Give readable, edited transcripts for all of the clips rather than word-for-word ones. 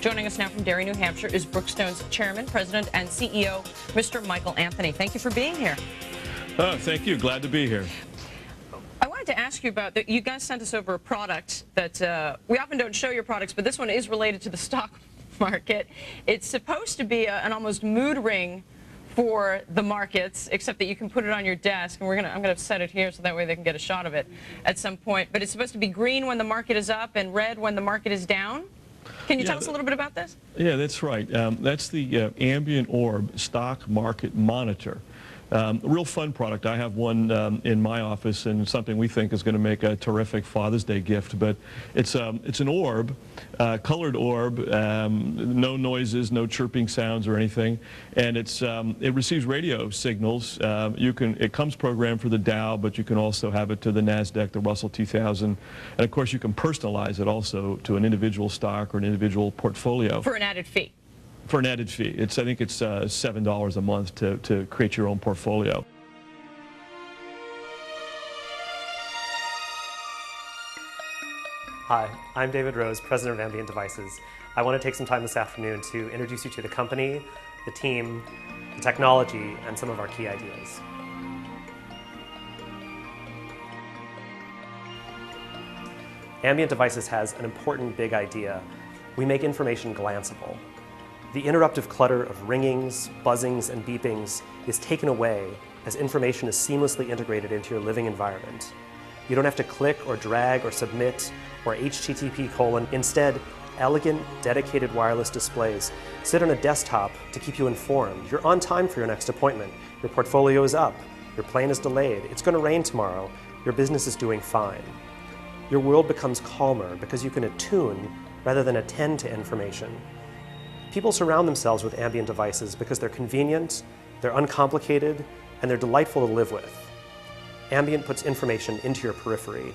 Joining us now from Derry, New Hampshire is Brookstone's Chairman, President, and CEO, Mr. Michael Anthony. Thank you for being here. Thank you. Glad to be here. I wanted to ask you about that. You guys sent us over a product that we often don't show your products, but this one is related to the stock market. It's supposed to be an almost mood ring for the markets, except that you can put it on your desk, and I'm gonna set it here so that way they can get a shot of it at some point. But it's supposed to be green when the market is up and red when the market is down. Can you tell us a little bit about this? Yeah, that's right. That's the Ambient Orb stock market monitor. A real fun product. I have one in my office, and something we think is going to make a terrific Father's Day gift. But it's an orb, colored orb, no noises, no chirping sounds or anything, and it receives radio signals. It comes programmed for the Dow, but you can also have it to the Nasdaq, the Russell 2000, and of course you can personalize it also to an individual stock or an individual portfolio. For an added fee. For an added fee. I think it's $7 a month to create your own portfolio. Hi, I'm David Rose, President of Ambient Devices. I want to take some time this afternoon to introduce you to the company, the team, the technology, and some of our key ideas. Ambient Devices has an important big idea. We make information glanceable. The interruptive clutter of ringings, buzzings, and beepings is taken away as information is seamlessly integrated into your living environment. You don't have to click or drag or submit or HTTP:. Instead, elegant, dedicated wireless displays sit on a desktop to keep you informed. You're on time for your next appointment. Your portfolio is up. Your plane is delayed. It's going to rain tomorrow. Your business is doing fine. Your world becomes calmer because you can attune rather than attend to information. People surround themselves with ambient devices because they're convenient, they're uncomplicated, and they're delightful to live with. Ambient puts information into your periphery.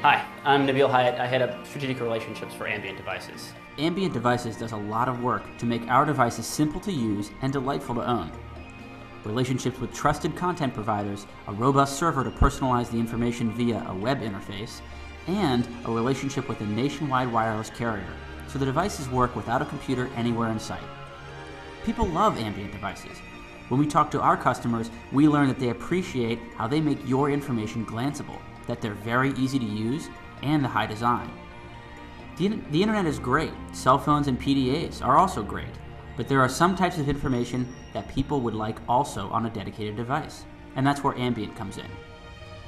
Hi, I'm Nabil Hyatt. I head up strategic relationships for Ambient Devices. Ambient Devices does a lot of work to make our devices simple to use and delightful to own. Relationships with trusted content providers, a robust server to personalize the information via a web interface, and a relationship with a nationwide wireless carrier, so the devices work without a computer anywhere in sight. People love Ambient Devices. When we talk to our customers, we learn that they appreciate how they make your information glanceable, that they're very easy to use, and the high design. The internet is great. Cell phones and PDAs are also great. But there are some types of information that people would like also on a dedicated device. And that's where Ambient comes in.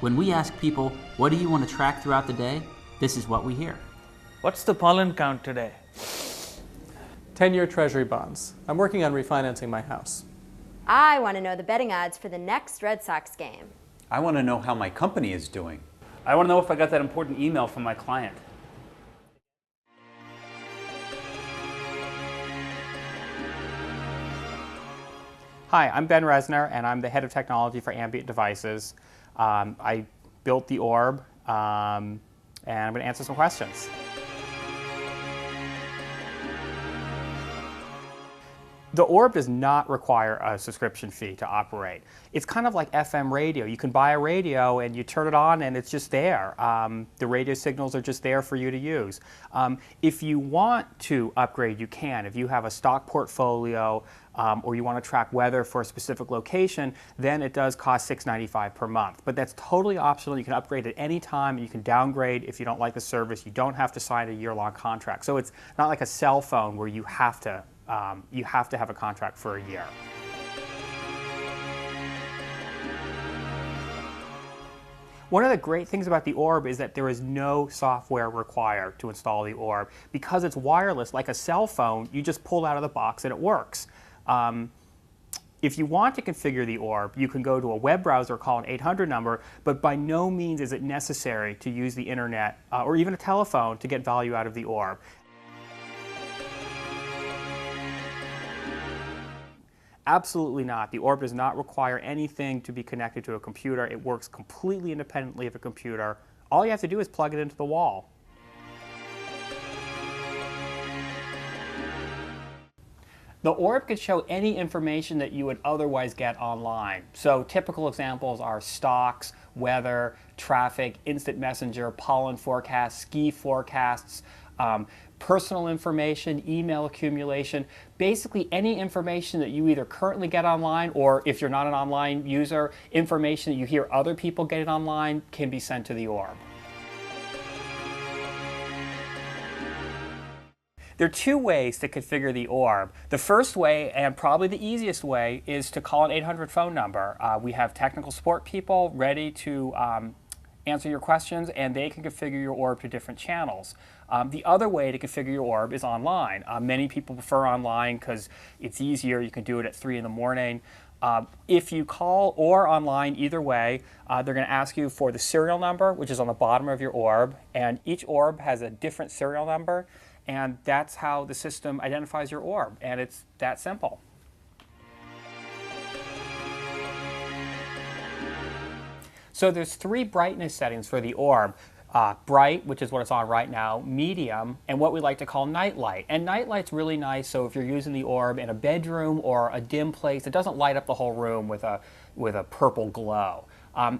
When we ask people, what do you want to track throughout the day? This is what we hear. What's the pollen count today? 10-year Treasury bonds. I'm working on refinancing my house. I want to know the betting odds for the next Red Sox game. I want to know how my company is doing. I want to know if I got that important email from my client. Hi, I'm Ben Resner, and I'm the head of technology for Ambient Devices. I built the Orb, and I'm going to answer some questions. The Orb does not require a subscription fee to operate. It's kind of like FM radio. You can buy a radio and you turn it on and it's just there. The radio signals are just there for you to use. If you want to upgrade, you can. If you have a stock portfolio or you want to track weather for a specific location, then it does cost $6.95 per month. But that's totally optional. You can upgrade at any time. You can downgrade if you don't like the service. You don't have to sign a year-long contract. So it's not like a cell phone where you have to have a contract for a year. One of the great things about the Orb is that there is no software required to install the Orb. Because it's wireless, like a cell phone, you just pull it out of the box and it works. If you want to configure the Orb, you can go to a web browser, call an 800 number, but by no means is it necessary to use the internet or even a telephone to get value out of the Orb. Absolutely not. The Orb does not require anything to be connected to a computer. It works completely independently of a computer. All you have to do is plug it into the wall. The orb could show any information that you would otherwise get online. So typical examples are stocks, weather, traffic, instant messenger, pollen forecasts, ski forecasts, personal information, email accumulation, basically any information that you either currently get online, or if you're not an online user, information that you hear other people getting online can be sent to the orb. There are two ways to configure the orb. The first way, and probably the easiest way, is to call an 800 phone number. We have technical support people ready to answer your questions, and they can configure your orb to different channels. The other way to configure your orb is online. Many people prefer online because it's easier. You can do it at 3 in the morning. If you call or online, either way, they're going to ask you for the serial number, which is on the bottom of your orb, and each orb has a different serial number. And that's how the system identifies your orb, and it's that simple. So there's 3 brightness settings for the orb. Bright, which is what it's on right now, medium, and what we like to call night light. And night light's really nice, so if you're using the orb in a bedroom or a dim place, it doesn't light up the whole room with a purple glow.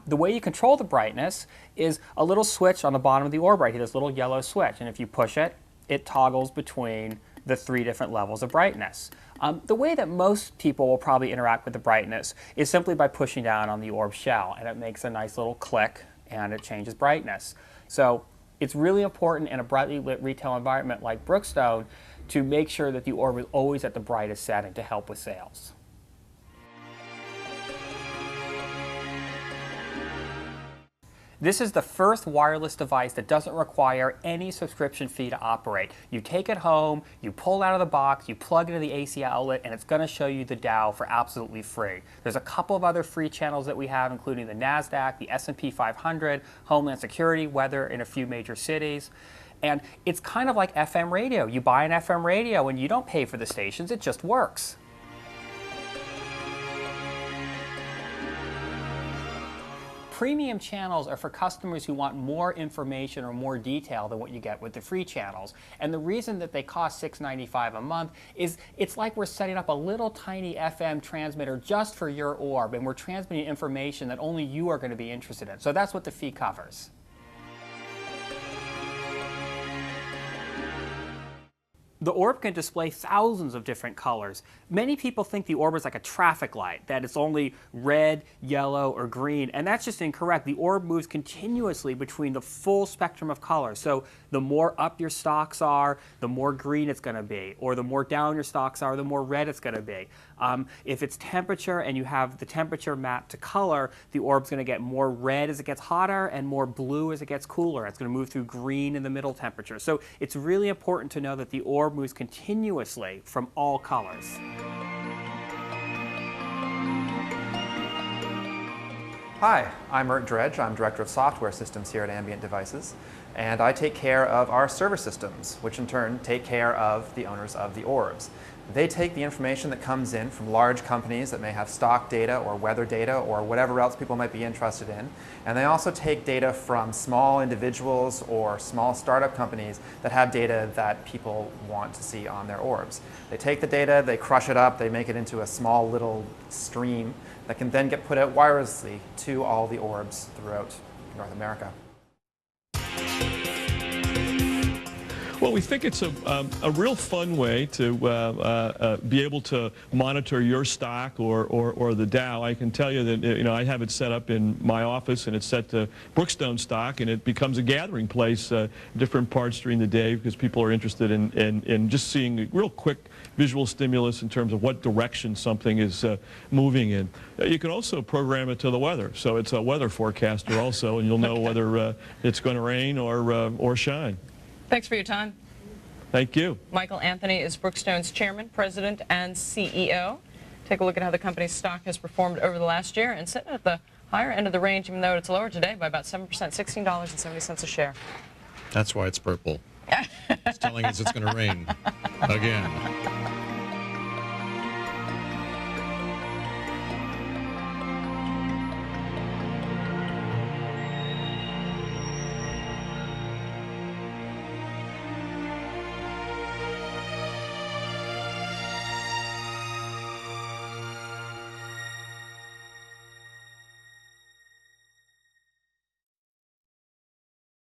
The way you control the brightness is a little switch on the bottom of the orb right here, this little yellow switch, and if you push it, it toggles between the 3 different levels of brightness. The way that most people will probably interact with the brightness is simply by pushing down on the orb shell, and it makes a nice little click and it changes brightness. So it's really important in a brightly lit retail environment like Brookstone to make sure that the orb is always at the brightest setting to help with sales. This is the first wireless device that doesn't require any subscription fee to operate. You take it home, you pull it out of the box, you plug it into the AC outlet, and it's going to show you the Dow for absolutely free. There's a couple of other free channels that we have, including the NASDAQ, the S&P 500, Homeland Security, weather in a few major cities. And it's kind of like FM radio. You buy an FM radio and you don't pay for the stations, it just works. Premium channels are for customers who want more information or more detail than what you get with the free channels. And the reason that they cost $6.95 a month is it's like we're setting up a little tiny FM transmitter just for your orb, and we're transmitting information that only you are going to be interested in. So that's what the fee covers. The orb can display thousands of different colors. Many people think the orb is like a traffic light, that it's only red, yellow, or green, and that's just incorrect. The orb moves continuously between the full spectrum of colors. So the more up your stocks are, the more green it's going to be, or the more down your stocks are, the more red it's going to be. If it's temperature and you have the temperature mapped to color, the orb's going to get more red as it gets hotter and more blue as it gets cooler. It's going to move through green in the middle temperature. So it's really important to know that the orb moves continuously from all colors. Hi, I'm Mert Dredge. I'm Director of Software Systems here at Ambient Devices, and I take care of our server systems, which in turn take care of the owners of the orbs. They take the information that comes in from large companies that may have stock data or weather data or whatever else people might be interested in, and they also take data from small individuals or small startup companies that have data that people want to see on their orbs. They take the data, they crush it up, they make it into a small little stream that can then get put out wirelessly to all the orbs throughout North America. Well, we think it's a real fun way to be able to monitor your stock or the Dow. I can tell you that I have it set up in my office, and it's set to Brookstone stock, and it becomes a gathering place different parts during the day because people are interested in just seeing a real quick visual stimulus in terms of what direction something is moving in. You can also program it to the weather, so it's a weather forecaster also, and you'll know whether it's going to rain or shine. Thanks for your time. Thank you. Michael Anthony is Brookstone's chairman, president, and CEO. Take a look at how the company's stock has performed over the last year and sitting at the higher end of the range, even though it's lower today by about 7%, $16.70 a share. That's why it's purple. It's telling us it's going to rain again.